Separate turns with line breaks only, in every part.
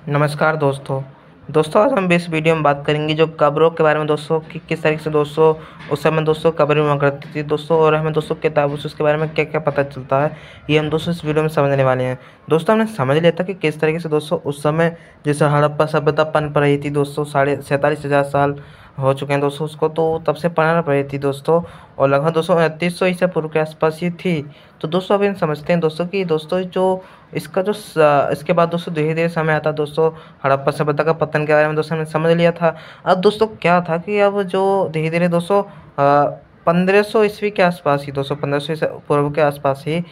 नमस्कार दोस्तों। आज हम इस वीडियो में बात करेंगे जो कब्रों के बारे में दोस्तों कि किस तरीके से दोस्तों उस समय दोस्तों कब्रें हुआ करती थी दोस्तों, और हमें दोस्तों किताबों से उसके बारे में क्या-क्या पता चलता है, ये हम दोस्तों इस वीडियो में समझने वाले हैं। दोस्तों हमने समझ लिया था कि किस तरीके से दोस्तों उस समय जैसे हड़प्पा सभ्यता पनप रही थी दोस्तों, 47,500 साल हो चुके हैं दोस्तों उसको, तो तब से पनप रही थी दोस्तों, और लगभग दोस्तों 3800 ईसा पूर्व के आसपास ही थी। तो दोस्तों अभी हम समझते हैं दोस्तों कि दोस्तों जो इसका जो इसके बाद दोस्तों धीरे-धीरे समय आता है दोस्तों हड़प्पा सभ्यता का पतन के बारे में दोस्तों हमने समझ लिया था। अब दोस्तों क्या था कि अब जो धीरे-धीरे दोस्तों 1500 ईस्वी के आसपास ही दोस्तों 1500 ईसा पूर्व के आसपास ही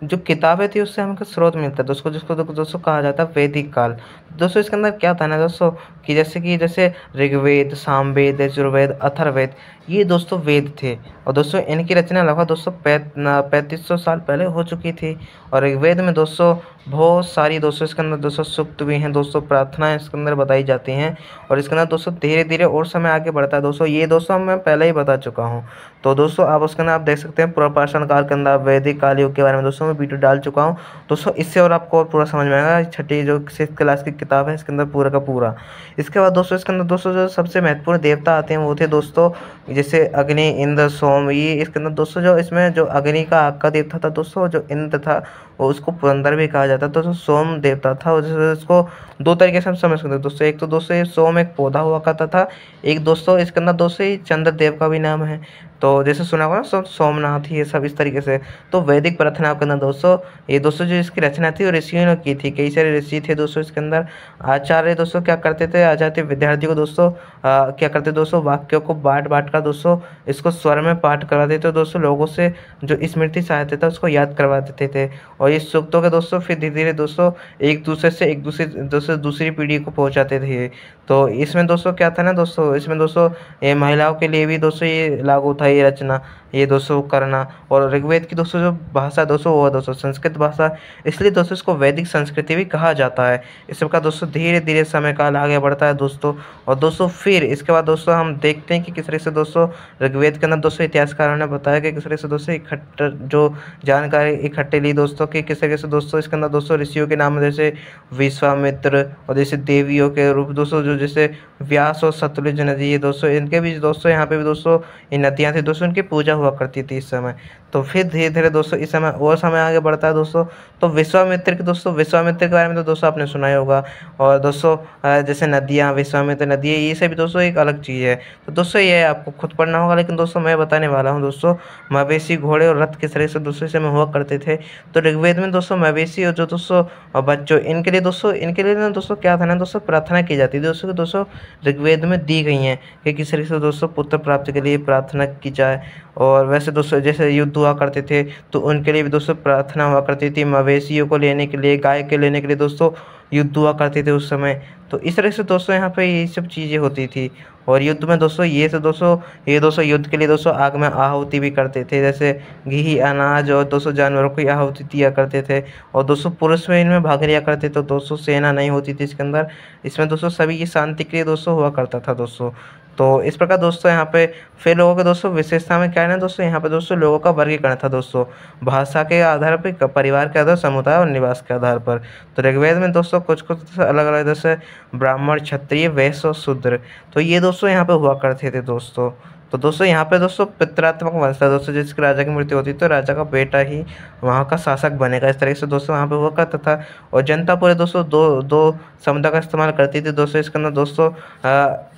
जो किताबें थी उससे हमको स्रोत मिलता है दोस्तों, जिसको दोस्तों कहा जाता है वैदिक काल। दोस्तों इसके अंदर क्या था ना दोस्तों कि जैसे ऋग्वेद, सामवेद, यजुर्वेद, अथर्ववेद, ये दोस्तों वेद थे, और दोस्तों इनकी रचना लगभग दोस्तों 3500 साल पहले हो चुकी थी। और ऋग्वेद में दोस्तों बहुत सारी दोस्तों इसके अंदर दोस्तों सूक्त भी हैं दोस्तों, प्रार्थनाएं इसके अंदर बताई जाती हैं, और इसके अंदर दोस्तों धीरे-धीरे और समय आगे बढ़ता है दोस्तों, ये दोस्तों मैं पहले ही बता चुका हूँ। तो दोस्तों आप उसके अंदर आप देख सकते हैं पुनर्पाषाण काल के अंदर वैदिक काल युग के बारे में दोस्तों मैं वीडियो डाल चुका हूँ दोस्तों, इससे और आपको और पूरा समझ में आएगा। छठी जो 6th क्लास की किताब है इसके अंदर पूरा का पूरा। इसके बाद दोस्तों इसके अंदर दोस्तों जो सबसे महत्वपूर्ण देवता आते हैं वो थे दोस्तों जैसे अग्नि, इंद्र, सोम। ये इसके अंदर दोस्तों जो इसमें जो अग्नि का आग का देवता था दोस्तों, जो इंद्र था वो उसको पुरंदर भी कहा जाता था, तो सोम देवता था, और इसको दो तरीके से हम समझ सकते हैं दोस्तों। एक तो दोस्तों ये सोम एक पौधा हुआ करता था, एक दोस्तों इसके अंदर दोस्तों ये चंद्रदेव का भी नाम है, तो जैसे सुना होगा ना सोमनाथ, ये सब इस तरीके से। तो वैदिक प्रार्थना के अंदर दोस्तों ये दोस्तों जो इसकी रचना थी वो ऋषियों ने की थी, कई सारे ऋषि थे दोस्तों इसके अंदर। आचार्य दोस्तों क्या करते थे, आचार्य विद्यार्थी को दोस्तों क्या करते दोस्तों वाक्यों को बांट कर दोस्तों इसको स्वर में पाठ करवाते थे दोस्तों, लोगों से जो स्मृति सहायता था उसको याद करवा देते थे, और इस सूक्तों के दोस्तों फिर धीरे धीरे दोस्तों एक दूसरे से दूसरी पीढ़ी को पहुंचाते थे। तो इसमें दोस्तों क्या था ना दोस्तों, इसमें दोस्तों ये महिलाओं के लिए भी दोस्तों ये लागू था, ये रचना ये दोस्तों करना। और ऋग्वेद की दोस्तों जो भाषा दोस्तों वो दोस्तों संस्कृत भाषा, इसलिए दोस्तों इसको वैदिक संस्कृति भी कहा जाता है। इस प्रकार दोस्तों धीरे धीरे समय काल आगे बढ़ता है दोस्तों, और दोस्तों फिर इसके बाद दोस्तों हम देखते हैं कि किस तरह से दोस्तों ऋग्वेद के अंदर दोस्तों इतिहासकारों ने बताया कि किस तरह से दोस्तों इकट्ठा जो जानकारी इकट्ठे ली दोस्तों कि किस तरीके से दोस्तों इसके अंदर दोस्तों ऋषियों के नाम जैसे विश्वामित्र, और जैसे देवियों के रूप दोस्तों जो जैसे व्यास और सतलुज नदी, ये दोस्तों इनके भी दोस्तों यहाँ पे भी दोस्तों ये नदियाँ थी दोस्तों, इनकी पूजा हुआ करती थी इस समय। तो फिर धीरे धीरे दोस्तों इस समय और समय आगे बढ़ता है दोस्तों। तो विश्वामित्र के बारे में तो दोस्तों आपने सुना ही होगा। और दोस्तों जैसे नदियाँ, विश्वामित्र नदी है, ये सभी दोस्तों एक अलग चीज़ है। तो दोस्तों ये आपको खुद पढ़ना होगा, लेकिन दोस्तों मैं बताने वाला हूँ दोस्तों मवेशी, घोड़े और रथ किस तरह से दोस्तों इस समय हुआ करते थे। तो ऋग्वेद में दोस्तों मवेशी और जो दोस्तों बच्चों इनके लिए ना दोस्तों क्या था ना दोस्तों प्रार्थना की जाती थी दोस्तों ऋग्वेद में दी गई हैं कि किस तरीके से दोस्तों पुत्र प्राप्ति के लिए प्रार्थना की जाए। और वैसे दोस्तों जैसे युद्ध हुआ करते थे तो उनके लिए भी दोस्तों प्रार्थना हुआ करती थी, मवेशियों को लेने के लिए, गाय के लेने के लिए दोस्तों युद्ध हुआ करते थे उस समय। तो इस तरह से दोस्तों यहाँ पे ये सब चीज़ें होती थी। और युद्ध में दोस्तों ये दोस्तों युद्ध के लिए दोस्तों आग में आहुति भी करते थे, जैसे घी, अनाज और दोस्तों जानवरों की आहुति दिया करते थे। और दोस्तों पुरुष में इनमें भाग लिया करते, तो दोस्तों सेना नहीं होती थी इसके अंदर, इसमें दोस्तों सभी की शांति के लिए दोस्तों हुआ करता था दोस्तों। तो इस प्रकार दोस्तों यहाँ पे फिर लोगों के दोस्तों विशेषता में क्या है ना दोस्तों, यहाँ पे दोस्तों लोगों का वर्गीकरण था दोस्तों भाषा के आधार पर, परिवार के आधार, समुदाय और निवास के आधार पर। तो ऋग्वेद में दोस्तों कुछ अलग अलग जैसे ब्राह्मण, क्षत्रिय, वैश्य और शूद्र, तो ये दोस्तों यहाँ पे हुआ करते थे दोस्तों। तो दोस्तों यहाँ पे दोस्तों पितरात्मक वंश था दोस्तों, जिसके राजा की मृत्यु होती तो राजा का बेटा ही वहाँ का शासक बनेगा, इस तरीके से दोस्तों वहाँ पे हुआ करता था। और जनता पूरे दोस्तों दो शब्दों का इस्तेमाल करती थी दोस्तों इसके अंदर दोस्तों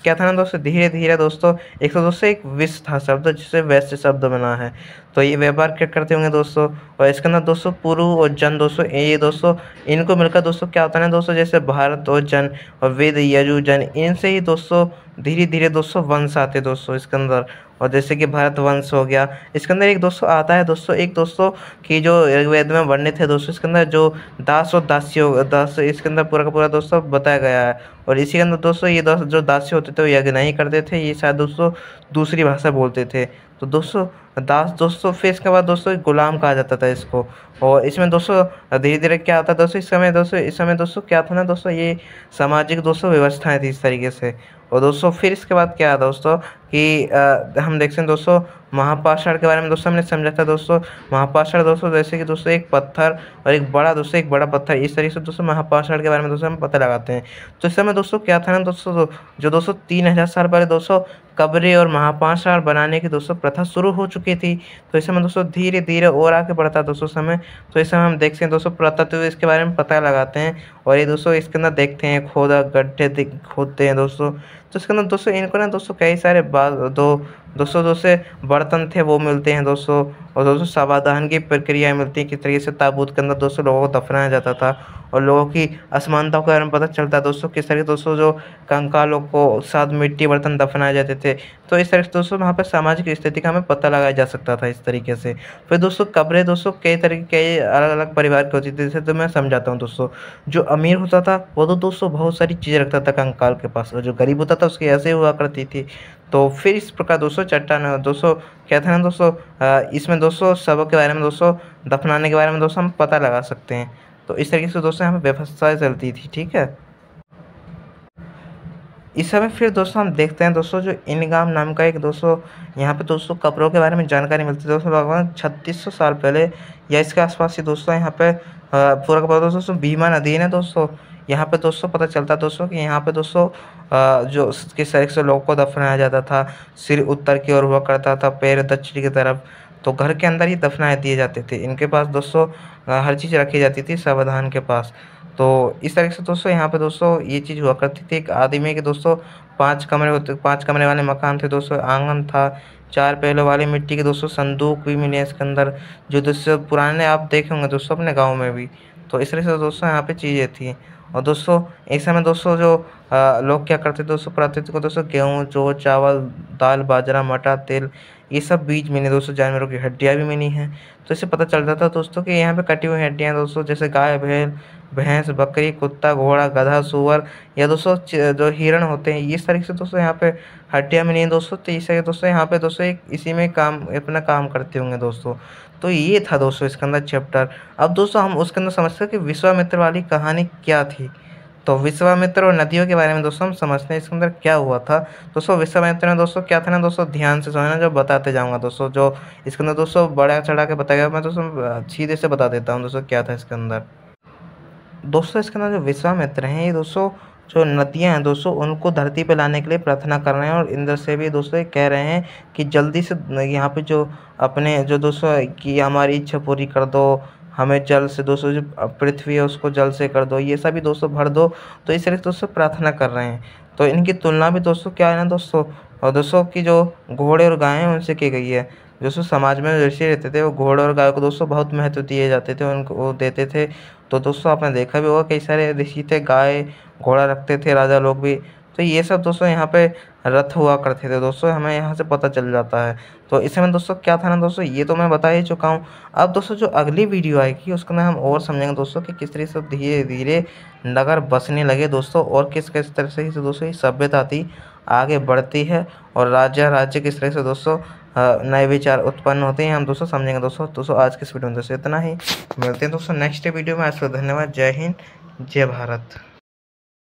क्या था ना दोस्तों धीरे धीरे दोस्तों एक तो दोस्तों एक विष था शब्द जिससे वैश्य शब्द बना है, तो ये व्यापार क्या करते होंगे दोस्तों। और इसके अंदर दोस्तों पुरु और जन दोस्तों ये दोस्तों इनको मिलकर दोस्तों क्या होता है ना दोस्तों, जैसे भारत और जन और वेद यजु जन, इनसे ही दोस्तों धीरे धीरे दोस्तों वंश आते दोस्तों इसके अंदर। और जैसे कि भारत वंश हो गया, इसके अंदर एक दोस्तों आता है दोस्तों एक दोस्तों की जो ऋग्वेद में वर्णित है दोस्तों, इसके अंदर जो दास और दास इसके अंदर पूरा का पूरा दोस्तों बताया गया है। और इसी के अंदर दोस्तों ये जो दासी होते थे वो यज्ञ नहीं करते थे, ये शायद दोस्तों दूसरी भाषा बोलते थे। तो दोस्तों दास दोस्तों फिर इसके बाद दोस्तों गुलाम कहा जाता था इसको। और इसमें दोस्तों धीरे धीरे क्या आता है दोस्तों इस समय दोस्तों क्या था ना दोस्तों, ये सामाजिक दोस्तों व्यवस्थाएं थी इस तरीके से। और दोस्तों फिर इसके बाद क्या है दोस्तों कि हम देखते हैं दोस्तों महापाषाण के बारे में दोस्तों हमने समझा था दोस्तों। महापाषाण दोस्तों जैसे कि दोस्तों एक पत्थर और एक बड़ा पत्थर, इस तरीके से दोस्तों महापाषाण के बारे में दोस्तों हम पता लगाते हैं। तो इस समय दोस्तों क्या था ना दोस्तों, जो दोस्तों 3000 साल पहले दोस्तों कब्रें और महापाषाण बनाने की दोस्तों प्रथा शुरू हो चुकी थी। तो इस समय दोस्तों धीरे धीरे और आगे बढ़ता दोस्तों समय। तो इस समय हम देखते हैं दोस्तों पुरातत्व इसके बारे में पता लगाते हैं और ये दोस्तों इसके अंदर देखते हैं खोदा गड्ढे खोदते हैं दोस्तों। तो इसके अंदर दोस्तों इनको ना दोस्तों कई सारे दोस्तों बर्तन थे वो मिलते हैं दोस्तों, और दोस्तों समाधान की प्रक्रियाएं मिलती हैं, किस तरीके से ताबूत के अंदर दोस्तों लोगों को दफनाया जाता था और लोगों की असमानताओं के बारे में पता चलता है दोस्तों, किस तरीके दोस्तों जो कंकालों को साथ मिट्टी बर्तन दफनाए जाते थे। तो इस तरह से दोस्तों वहाँ पर सामाजिक स्थिति का हमें पता लगाया जा सकता था इस तरीके से। फिर दोस्तों कब्रें दोस्तों कई अलग अलग परिवार की होती थी। जैसे तो मैं समझाता हूँ दोस्तों, जो अमीर होता था वो तो दोस्तों बहुत सारी चीज़ें रखता था कंकाल के पास, और जो गरीब होता था उसकी ऐसे हुआ करती थी। तो फिर इस प्रकार दोस्तों चट्टान दोस्तों क्या था ना दोस्तों, इसमें दोस्तों शवों के बारे में दोस्तों दफनाने के बारे में दोस्तों हम पता लगा सकते हैं। तो इस तरीके से दोस्तों यहाँ पे व्यवस्थाएं चलती थी, ठीक है। इस समय फिर दोस्तों हम देखते हैं दोस्तों जो इनगाम नाम का एक दोस्तों यहाँ पे दोस्तों कब्रों के बारे में जानकारी मिलती है दोस्तों। लगभग 3600 साल पहले या इसके आसपास ही दोस्तों यहाँ पे पूरा का पूरा दोस्तों भीमा नदी है ना दोस्तों, यहाँ पे दोस्तों पता चलता है दोस्तों कि यहाँ पे दोस्तों जो किस तरीके से लोगों को दफनाया जाता था। सिर उत्तर की ओर हुआ करता था, पैर दक्षिण की तरफ, तो घर के अंदर ही दफनाए दिए जाते थे। इनके पास दोस्तों हर चीज़ रखी जाती थी सावधान के पास। तो इस तरह से दोस्तों यहाँ पे दोस्तों ये चीज़ हुआ करती थी। एक आदमी के दोस्तों 5 कमरे होते, 5 कमरे वाले मकान थे दोस्तों, आंगन था, 4 पहलों वाली मिट्टी के दोस्तों संदूक भी मिले इसके अंदर, जो दोस्तों पुराने आप देखे होंगे दोस्तों अपने गाँव में भी। तो इस तरह से दोस्तों यहाँ पे चीज़ें थी। और दोस्तों इस समय दोस्तों जो लोग क्या करते थे दोस्तों प्राकृतिक को दोस्तों गेहूँ, जौ, चावल, दाल, बाजरा, मटर, तेल, ये सब बीज मिले दोस्तों। जानवरों की हड्डियाँ भी मिली हैं। तो इससे पता चलता था दोस्तों कि यहाँ पे कटी हुई हड्डियाँ दोस्तों, जैसे गाय, भैंस, बकरी, कुत्ता, घोड़ा, गधा, सूअर, या दोस्तों जो हिरण होते हैं, इस तरीके से दोस्तों यहाँ पे हड्डियाँ मिली हैं दोस्तों। तो इस दोस्तों यहाँ पे दोस्तों एक इसी में काम अपना काम करते होंगे दोस्तों। तो ये था दोस्तों इसके अंदर चैप्टर। अब दोस्तों हम उसके अंदर समझते हैं कि विश्वामित्र वाली कहानी क्या थी। तो विश्वामित्र और नदियों के बारे में दोस्तों हम समझते हैं इसके अंदर क्या हुआ था। दोस्तों विश्वामित्र में दोस्तों क्या था ना दोस्तों, ध्यान से सुनना, जो बताते जाऊंगा दोस्तों, जो इसके अंदर दोस्तों बड़ा चढ़ा के बताया, मैं दोस्तों सीधे से बता देता हूँ दोस्तों क्या था इसके अंदर। दोस्तों इसके अंदर जो विश्वामित्र हैं, ये दोस्तों जो नदियां हैं दोस्तों उनको धरती पे लाने के लिए प्रार्थना कर रहे हैं, और इंद्र से भी दोस्तों ये कह रहे हैं कि जल्दी से यहाँ पे जो अपने जो दोस्तों कि हमारी इच्छा पूरी कर दो, हमें जल से दोस्तों जो पृथ्वी है उसको जल से कर दो, ये सभी दोस्तों भर दो। तो इस तरह से दोस्तों प्रार्थना कर रहे हैं। तो इनकी तुलना भी दोस्तों क्या है ना दोस्तों, और दोस्तों की जो घोड़े और गायें हैं उनसे की गई है। दोस्तों समाज में ऋषि रहते थे, वो घोड़े और गाय को दोस्तों बहुत महत्व दिए जाते थे, उनको वो देते थे। तो दोस्तों आपने देखा भी होगा कई सारे ऋषि थे, गाय घोड़ा रखते थे राजा लोग भी। तो ये सब दोस्तों यहाँ पे रथ हुआ करते थे दोस्तों, हमें यहाँ से पता चल जाता है। तो इस समय दोस्तों क्या था ना दोस्तों, ये तो मैं बता ही चुका हूँ। अब दोस्तों जो अगली वीडियो आएगी उसके अंदर हम और समझेंगे दोस्तों कि किस तरीके से धीरे धीरे नगर बसने लगे दोस्तों, और किस किस तरह से दोस्तों ये सभ्यता थी आगे बढ़ती है, और राज्य किस तरह से दोस्तों नए विचार उत्पन्न होते हैं, हम दोस्तों समझेंगे दोस्तों। आज के इस वीडियो में दोस्तों इतना ही। मिलते हैं दोस्तों नेक्स्ट वीडियो में। आज धन्यवाद। जय हिंद, जय भारत।